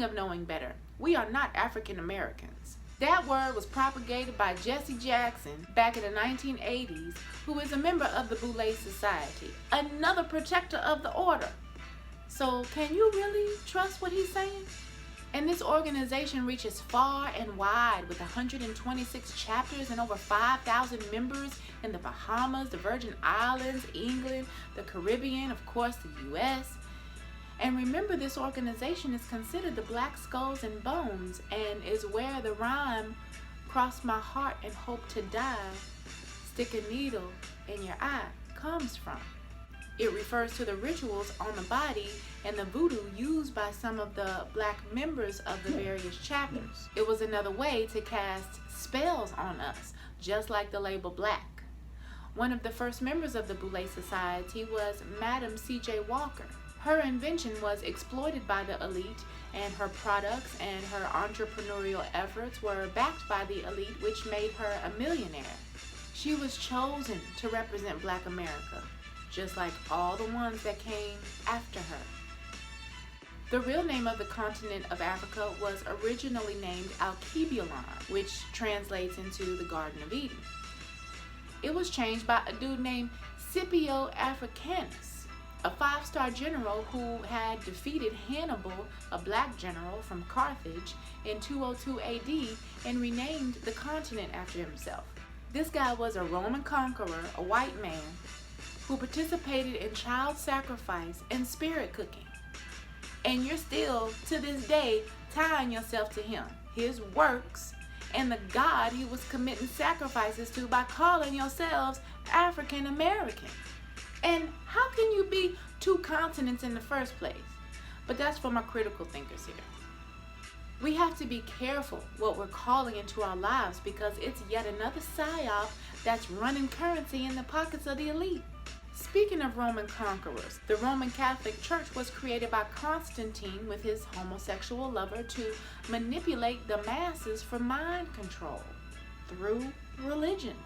dreaming of knowing better. We are not African Americans. That word was propagated by Jesse Jackson back in the 1980s, who is a member of the Boulet Society, another protector of the order. So can you really trust what he's saying? And this organization reaches far and wide with 126 chapters and over 5,000 members in the Bahamas, the Virgin Islands, England, the Caribbean, of course, the US. And remember, this organization is considered the Black Skulls and Bones and is where the rhyme, "Cross my heart and hope to die, stick a needle in your eye," comes from. It refers to the rituals on the body and the voodoo used by some of the Black members of the various chapters. It was another way to cast spells on us, just like the label Black. One of the first members of the Boulet Society was Madam C.J. Walker. Her invention was exploited by the elite, and her products and her entrepreneurial efforts were backed by the elite, which made her a millionaire. She was chosen to represent Black America, just like all the ones that came after her. The real name of the continent of Africa was originally named Alkebulan, which translates into the Garden of Eden. It was changed by a dude named Scipio Africanus, a 5-star general who had defeated Hannibal, a Black general from Carthage, in 202 AD and renamed the continent after himself. This guy was a Roman conqueror, a white man, who participated in child sacrifice and spirit cooking. And you're still, to this day, tying yourself to him, his works, and the God he was committing sacrifices to by calling yourselves African American. And how can you be two continents in the first place? But that's for my critical thinkers here. We have to be careful what we're calling into our lives, because it's yet another psyop that's running currency in the pockets of the elite. Speaking of Roman conquerors, the Roman Catholic Church was created by Constantine with his homosexual lover to manipulate the masses for mind control through religion.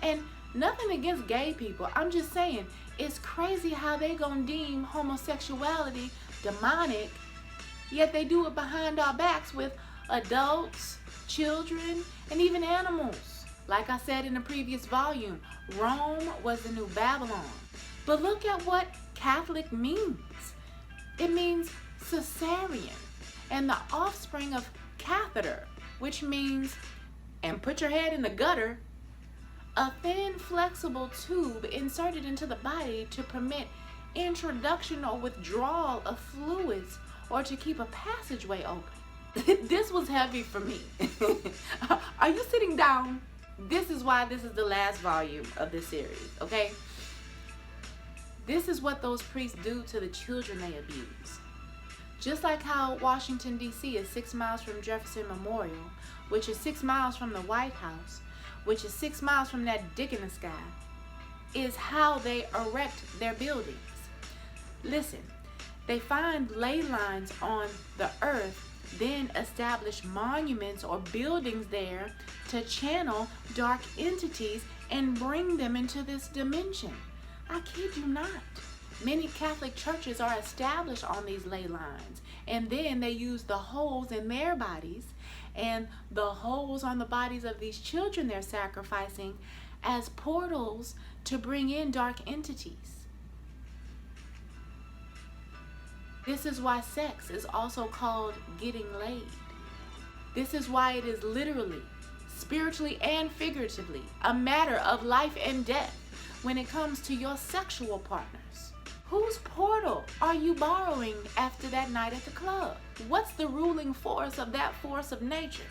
And nothing against gay people, I'm just saying, it's crazy how they gonna deem homosexuality demonic, yet they do it behind our backs with adults, children, and even animals. Like I said in the previous volume, Rome was the new Babylon. But look at what Catholic means. It means cesarean, and the offspring of catheter, which means, and put your head in the gutter, a thin, flexible tube inserted into the body to permit introduction or withdrawal of fluids or to keep a passageway open. This was heavy for me. Are you sitting down? This is why this is the last volume of this series, okay? This is what those priests do to the children they abuse. Just like how Washington, D.C. is 6 miles from Jefferson Memorial, which is 6 miles from the White House, which is 6 miles from that dick in the sky, is how they erect their buildings. Listen, they find ley lines on the earth, then establish monuments or buildings there to channel dark entities and bring them into this dimension. I kid you not. Many Catholic churches are established on these ley lines, and then they use the holes in their bodies and the holes on the bodies of these children they're sacrificing as portals to bring in dark entities. This is why sex is also called getting laid. This is why it is literally, spiritually and figuratively, a matter of life and death when it comes to your sexual partners. Whose portal are you borrowing after that night at the club? What's the ruling force of that force of nature?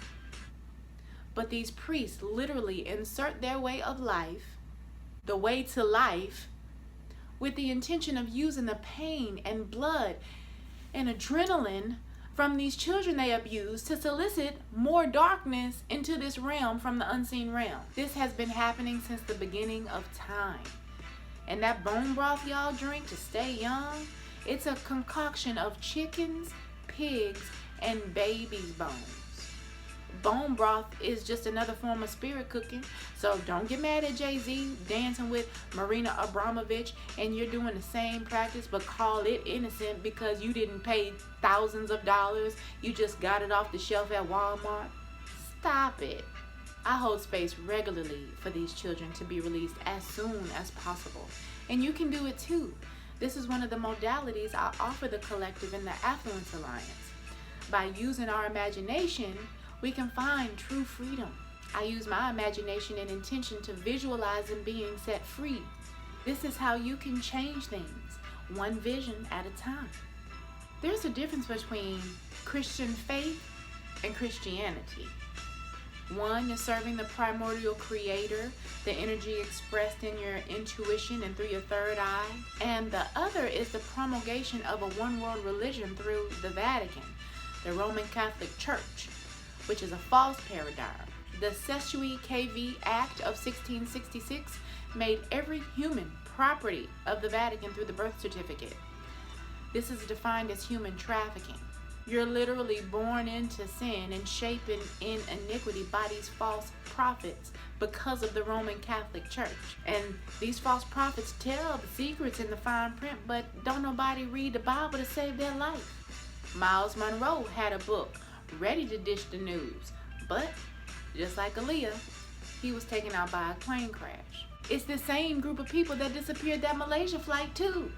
But these priests literally insert their way of life, the way to life, with the intention of using the pain and blood and adrenaline from these children they abuse to solicit more darkness into this realm from the unseen realm. This has been happening since the beginning of time. And that bone broth y'all drink to stay young, it's a concoction of chickens, pigs, and babies' bones. bone broth is just another form of spirit cooking. So don't get mad at Jay-Z dancing with Marina Abramovich and you're doing the same practice but call it innocent because you didn't pay thousands of dollars. You just got it off the shelf at Walmart. Stop it. I hold space regularly for these children to be released as soon as possible. And you can do it too. This is one of the modalities I offer the collective in the Affluence Alliance. By using our imagination, we can find true freedom. I use my imagination and intention to visualize them being set free. This is how you can change things, one vision at a time. There's a difference between Christian faith and Christianity. One is serving the primordial creator, the energy expressed in your intuition and through your third eye. And the other is the promulgation of a one-world religion through the Vatican, the Roman Catholic Church, which is a false paradigm. The Cestui Que Vie Act of 1666 made every human property of the Vatican through the birth certificate. This is defined as human trafficking. You're literally born into sin and shapen in iniquity by these false prophets because of the Roman Catholic Church. And these false prophets tell the secrets in the fine print, but don't nobody read the Bible to save their life. Miles Monroe had a book ready to dish the news, but just like Aaliyah, he was taken out by a plane crash. It's the same group of people that disappeared that Malaysia flight too.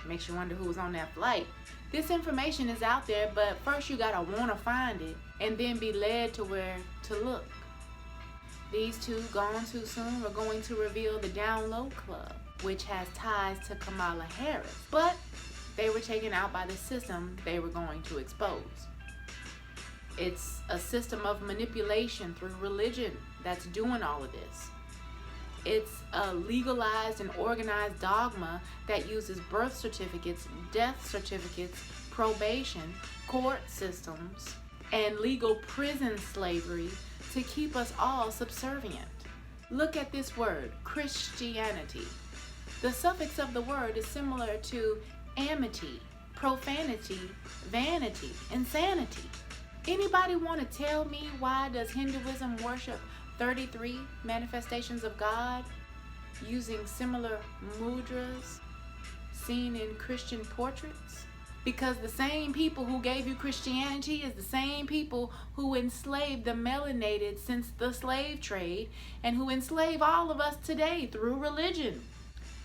Makes you wonder who was on that flight. This information is out there, but first you gotta wanna find it and then be led to where to look. These two, gone too soon, are going to reveal the Down Low Club, which has ties to Kamala Harris, but they were taken out by the system they were going to expose. It's a system of manipulation through religion that's doing all of this. It's a legalized and organized dogma that uses birth certificates, death certificates, probation, court systems, and legal prison slavery to keep us all subservient. Look at this word, Christianity. The suffix of the word is similar to amity, profanity, vanity, insanity. Anybody want to tell me why does Hinduism worship 33 manifestations of God using similar mudras seen in Christian portraits? Because the same people who gave you Christianity is the same people who enslaved the melanated since the slave trade and who enslave all of us today through religion.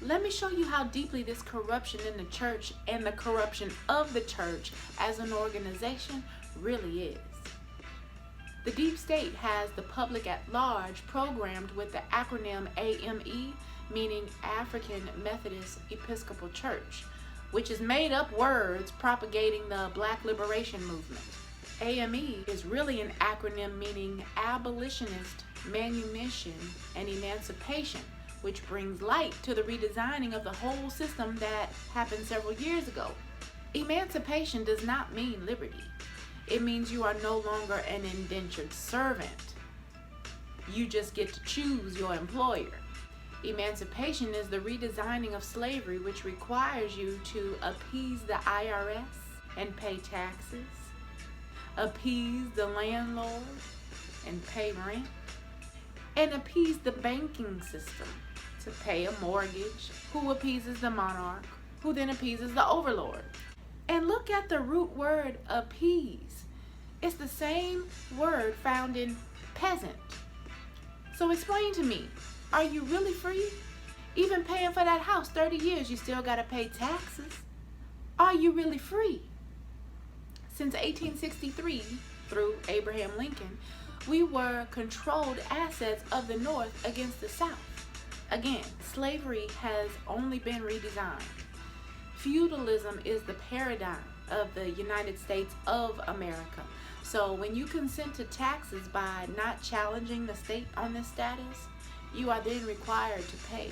Let me show you how deeply this corruption in the church and the corruption of the church as an organization really is. The deep state has the public at large programmed with the acronym AME, meaning African Methodist Episcopal Church, which is made up words propagating the Black Liberation Movement. AME is really an acronym meaning abolitionist, manumission, and emancipation, which brings light to the redesigning of the whole system that happened several years ago. Emancipation does not mean liberty. It means you are no longer an indentured servant. You just get to choose your employer. Emancipation is the redesigning of slavery, which requires you to appease the IRS and pay taxes, appease the landlord and pay rent, and appease the banking system to pay a mortgage, who appeases the monarch, who then appeases the overlord. And look at the root word appease. It's the same word found in peasant. So explain to me, are you really free? Even paying for that house 30 years, you still gotta pay taxes. Are you really free? Since 1863, through Abraham Lincoln, we were controlled assets of the North against the South. Again, slavery has only been redesigned. Feudalism is the paradigm of the United States of America. So when you consent to taxes by not challenging the state on this status, you are then required to pay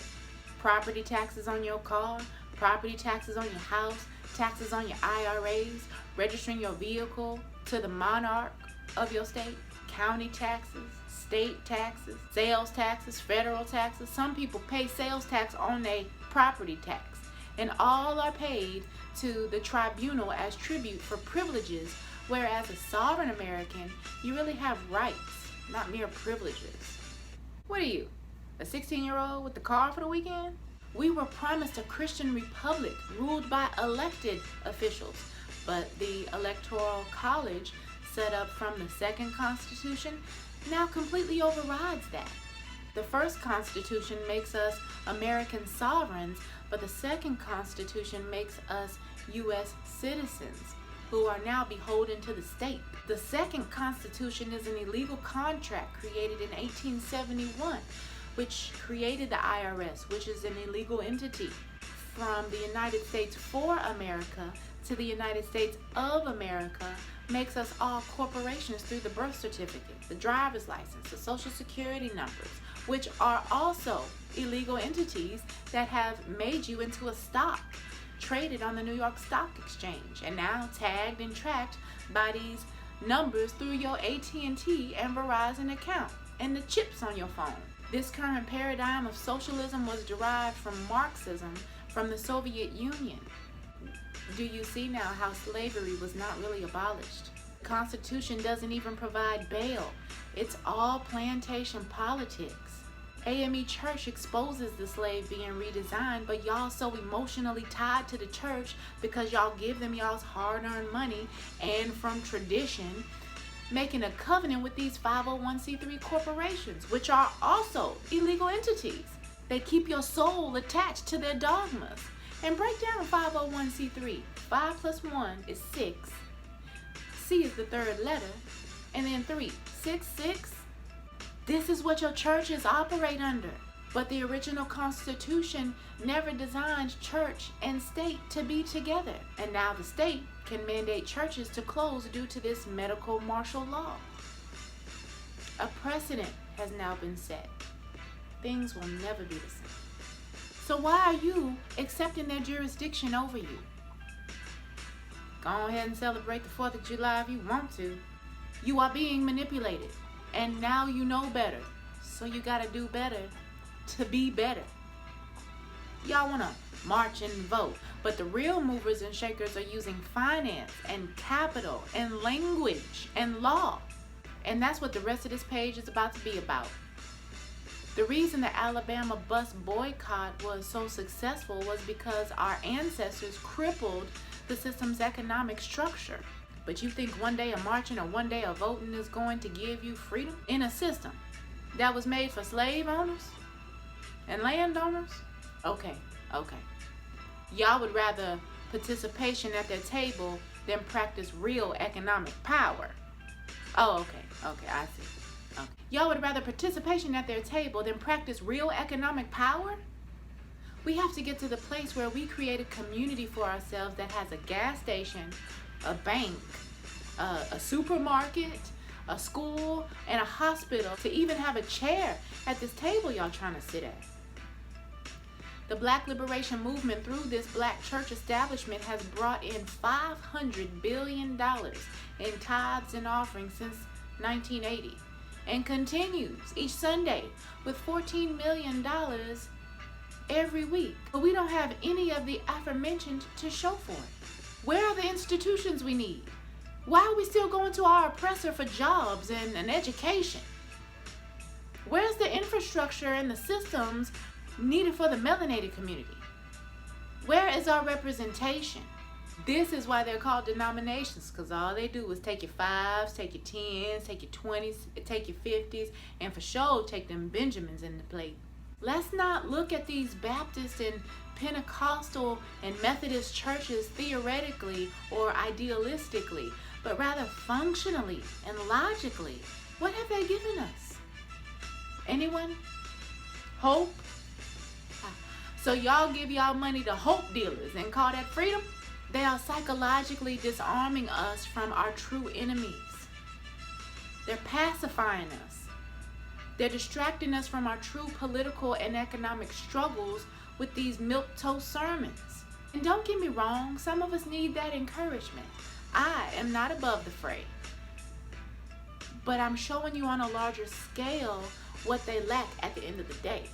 property taxes on your car, property taxes on your house, taxes on your IRAs, registering your vehicle to the monarch of your state, county taxes, state taxes, sales taxes, federal taxes. Some people pay sales tax on their property tax, and all are paid to the tribunal as tribute for privileges Whereas a sovereign American, you really have rights, not mere privileges. What are you, a 16-year-old with the car for the weekend? We were promised a Christian republic ruled by elected officials, but the Electoral College, set up from the Second Constitution, now completely overrides that. The first Constitution makes us American sovereigns, but the Second Constitution makes us U.S. citizens who are now beholden to the state. The Second Constitution is an illegal contract created in 1871, which created the IRS, which is an illegal entity. From the United States for America to the United States of America makes us all corporations through the birth certificate, the driver's license, the social security numbers, which are also illegal entities that have made you into a stock traded on the New York Stock Exchange and now tagged and tracked by these numbers through your AT&T and Verizon account and the chips on your phone. This current paradigm of socialism was derived from Marxism from the Soviet Union. Do you see now how slavery was not really abolished? The Constitution doesn't even provide bail. It's all plantation politics. AME Church exposes the slave being redesigned, but y'all so emotionally tied to the church because y'all give them y'all's hard-earned money and from tradition, making a covenant with these 501c3 corporations, which are also illegal entities. They keep your soul attached to their dogmas. And break down 501c3. 5 plus 1 is 6. C is the third letter. And then 3. 6, 6. This is what your churches operate under. But the original Constitution never designed church and state to be together. And now the state can mandate churches to close due to this medical martial law. A precedent has now been set. Things will never be the same. So why are you accepting their jurisdiction over you? Go ahead and celebrate the 4th of July if you want to. You are being manipulated, and now you know better. So you gotta do better to be better. Y'all wanna march and vote, but the real movers and shakers are using finance and capital and language and law. And that's what the rest of this page is about to be about. The reason the Alabama bus boycott was so successful was because our ancestors crippled the system's economic structure. But you think one day of marching or one day of voting is going to give you freedom in a system that was made for slave owners and landowners? Okay. Y'all would rather participation at their table than practice real economic power. Oh, okay, I see. Y'all would rather participation at their table than practice real economic power? We have to get to the place where we create a community for ourselves that has a gas station, a bank, a supermarket, a school, and a hospital to even have a chair at this table y'all trying to sit at. The Black Liberation Movement through this black church establishment has brought in $500 billion in tithes and offerings since 1980. And continues each Sunday with $14 million every week. But we don't have any of the aforementioned to show for it. Where are the institutions we need? Why are we still going to our oppressor for jobs and an education? Where's the infrastructure and the systems needed for the melanated community? Where is our representation? This is why they're called denominations, because all they do is take your 5s, take your 10s, take your 20s, take your 50s, and for sure take them Benjamins in the plate. Let's not look at these Baptist and Pentecostal and Methodist churches theoretically or idealistically, but rather functionally and logically. What have they given us? Anyone? Hope? So y'all give y'all money to hope dealers and call that freedom? They are psychologically disarming us from our true enemies. They're pacifying us. They're distracting us from our true political and economic struggles with these milquetoast sermons. And don't get me wrong, some of us need that encouragement. I am not above the fray. But I'm showing you on a larger scale what they lack at the end of the day.